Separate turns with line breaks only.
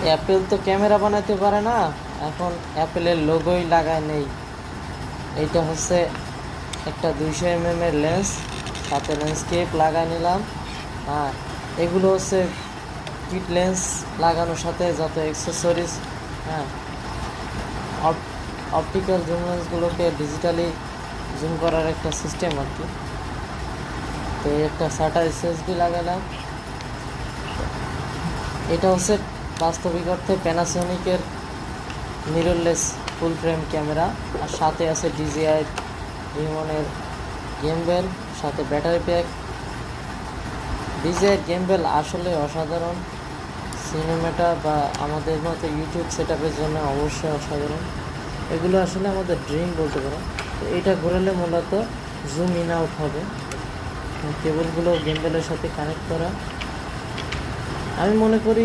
Apple তো camera বানাতে পারে না, এখন অ্যাপেলের লোগোই লাগায় নেই। এইটা হচ্ছে একটা 200 mm এর লেন্স, সাথে ল্যান্ডস্কেপ লাগাই নিলাম। হ্যাঁ, এগুলো হচ্ছে কিট লেন্স লাগানোর সাথে যত অ্যাক্সেসরিজ, হ্যাঁ, অপটিক্যাল জুম লেন্সগুলোকে ডিজিটালি জুম করার একটা সিস্টেম আর কি। তো এই একটা SATA SSD লাগালাম। এটা হচ্ছে বাস্তবিক অর্থে প্যানাসোনিকের মিররলেস ফুল ফ্রেম ক্যামেরা, আর সাথে আছে DJI রিমনের গেমবেল, সাথে ব্যাটারি প্যাক। DJI গেমবেল আসলে অসাধারণ, সিনেমাটা বা আমাদের মতো ইউটিউব সেট আপের জন্য অবশ্যই অসাধারণ। এগুলো আসলে আমাদের ড্রিম বলতে পারো। তো এটা ঘোরালে মূলত জুম ইন আউট হবে। কেবলগুলো গেমবেলের সাথে কানেক্ট করা, আমি মনে করি